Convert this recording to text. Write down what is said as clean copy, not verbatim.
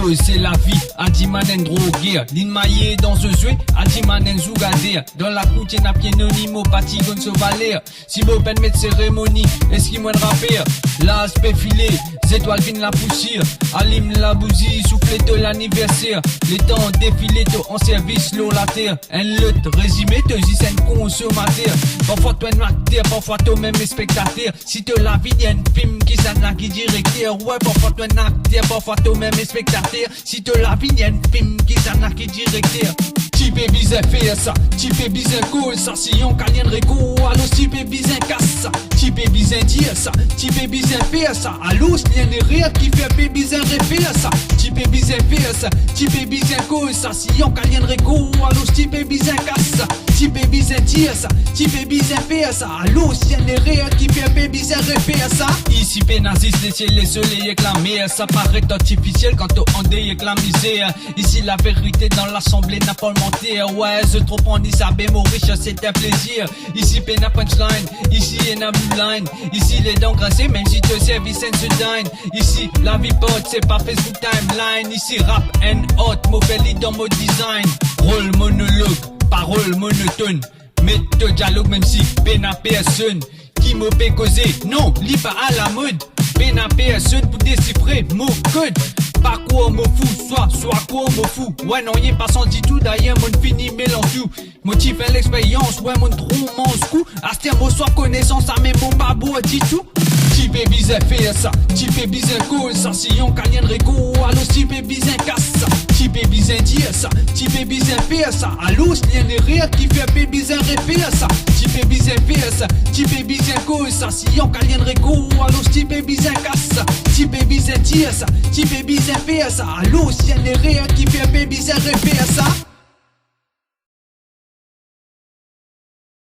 Yo, c'est la vie, Adimanen drogué, l'inmaillé dans ce jeu, Adimanen zougadé, dans la coute n'a pied anonyme, patigon se valer, si vous permet de cérémonie, est-ce qu'il m'a rappé, l'aspect filé, étoiles viennent la poussière, allume la bougie, soufflet de l'anniversaire, les temps défilés, en service, l'eau la terre, un lot résumé, te dis un consommateur, parfois toi un acteur, parfois toi même spectateur, si te la vie d'un film qui s'en a qui directeur, ouais, parfois toi un acteur, parfois toi même spectateur, si te la vie d'un film qui s'en a qui directeur. Type bizarre fait ça, type bizarre cool ça, si on calien réco, allo type bizarre casse ça, type bizarre dire ça, type bizarre fait ça, allo lien de rire qui fait bizarre faire ça, type bizarre fait ça, type bizarre cool ça, si on calien réco, allo type bizarre casse ça, type bizarre dire ça, type bizarre fait ça, allo lien de rire qui fait bizarre faire ça. Ici pénazis les ciels les soleils avec la mer, ça paraît artificiel quand on dit avec la misère. Ici la vérité dans l'assemblée n'a pas le mentir, ouais, je trop en Isabelle Maurice, c'est un plaisir. Ici péna punchline, ici en line, ici les dents grincées, même si te service and se dine. Ici la vie pote, c'est pas Facebook timeline, ici rap and hot, mauvais lit dans mon design. Rôle monologue, parole monotone, méthode dialogue même si péna personne. Qui me fait causer, non, lis pas à la mode. Péna personne pour déchiffrer mon code. Pas quoi me fou, soit quoi me fou. Ouais non y'a pas senti tout d'ailleurs mon fini mélange tout. Motif et l'expérience, ouais mon trou mon coup. Astir mon soir connaissance, à même mon babou dit tout. Type bizarre fait ça, type bizarre cool ça, si on calien réco, allo type bizarre casse ça, type bizarre dire ça, type bizarre fait ça, allo lien de rire qui fait bizarre faire ça, type bizarre fait ça, type bizarre cool ça, si on calien réco, allo type bizarre casse ça, type bizarre dire ça, type bizarre fait ça, allo lien de rire qui fait bizarre faire ça.